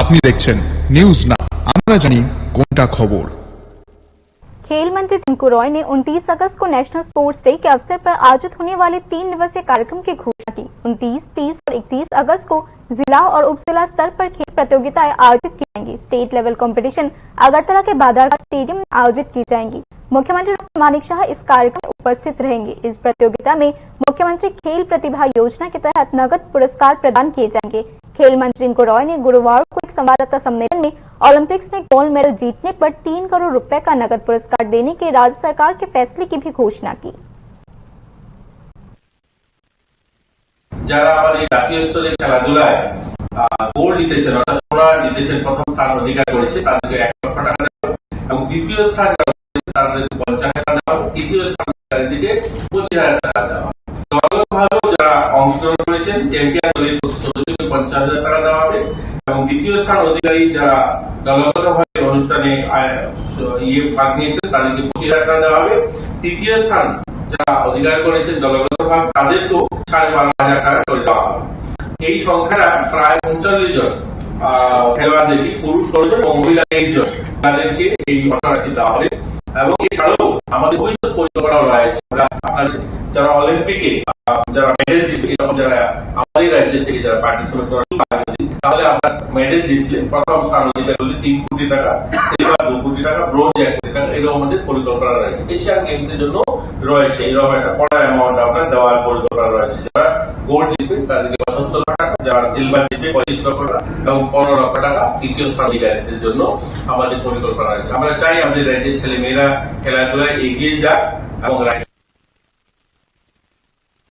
আপনি দেখছেন নিউজ না, আমরা জানি কোনটা खबर। खेल मंत्री टिंकू रॉय ने 29 अगस्त को नेशनल स्पोर्ट्स डे के अवसर पर आयोजित होने वाले 3 दिवसीय कार्यक्रम की घोषणा की। 29, 30 और 31 अगस्त को जिला और उप जिला स्तर पर खेल प्रतियोगिताएं आयोजित की जाएंगी। स्टेट लेवल कंपटीशन अगरतला के बादरघाट स्टेडियम में आयोजित की जाएंगी। मुख्यमंत्री डॉक्टर मानिक शाह इस कार्यक्रम में उपस्थित रहेंगे। इस प्रतियोगिता में मुख्यमंत्री खेल प्रतिभा योजना के तहत नगद पुरस्कार प्रदान किए जाएंगे। खेल मंत्री टिंकू रॉय ने गुरुवार को एक संवाददाता सम्मेलन में ओलंपिक्स में गोल्ड मेडल जीतने पर 3 करोड़ रुपए का नगद पुरस्कार देने के राज्य सरकार के फैसले की भी घोषणा की। যারা আমাদের জাতীয় স্তরে খেলাধুলায় গোল্ড জিতেছেন অর্থাৎ সোনা জিতেছেন, প্রথম স্থান অধিকার করেছে, তাদেরকে 1 লক্ষ টাকা দেওয়া এবং দ্বিতীয় স্থান তাদেরকে 50,000 টাকা দেওয়া, তৃতীয় স্থানকারীদেরকে 25,000 টাকা দেওয়া। দলগতভাবেও যারা অংশগ্রহণ করেছেন চ্যাম্পিয়ন দলের প্রতি সদস্যকে 50,000 টাকা দেওয়া হবে এবং দ্বিতীয় স্থান অধিকারী যারা দলগতভাবে অনুষ্ঠানে ভাগ নিয়েছেন তাদেরকে 25,000 টাকা দেওয়া হবে। তৃতীয় স্থান যারা অধিকার করেছেন দলগতভাবে তাদেরকেও 12,500 টাকা করে দেওয়া হবে। এই সংখ্যাটা প্রায় 39 জন খেলোয়াড়দেরকে, পুরুষ 16 জন এবং মহিলা 1 জন, তাদেরকে এই অর্থরাশি দেওয়া হবে। এবং এছাড়াও আমাদের ভবিষ্যৎ পরিকল্পনা রয়েছে, যারা অলিম্পিকে যারা মেডেল জিতবে, এরকম যারা আমাদের রাজ্য থেকে যারা পার্টিসিপেট করার তাহলে আমরা মেডেল জিতলে প্রথম স্থান অধিকার হলে 3 কোটি টাকা, সিলভার 2 কোটি টাকা, ব্রোঞ্জ 1 কোটি টাকা, এরকম আমাদের পরিকল্পনা রয়েছে। এশিয়ান গেমস এর জন্য রয়েছে এরকম একটা বড় অ্যামাউন্ট আমরা দেওয়ার পরিকল্পনা রয়েছে। যারা গোল্ড জিতবে তাদেরকে 75 লক্ষ টাকা, যারা সিলভার জিতবে 25 লক্ষ টাকা এবং 15 লক্ষ টাকা তৃতীয় স্থান অধিকারীদের জন্য আমাদের পরিকল্পনা রয়েছে। আমরা চাই আমাদের রাজ্যের ছেলে মেয়েরা খেলাধুলায় এগিয়ে যাক এবং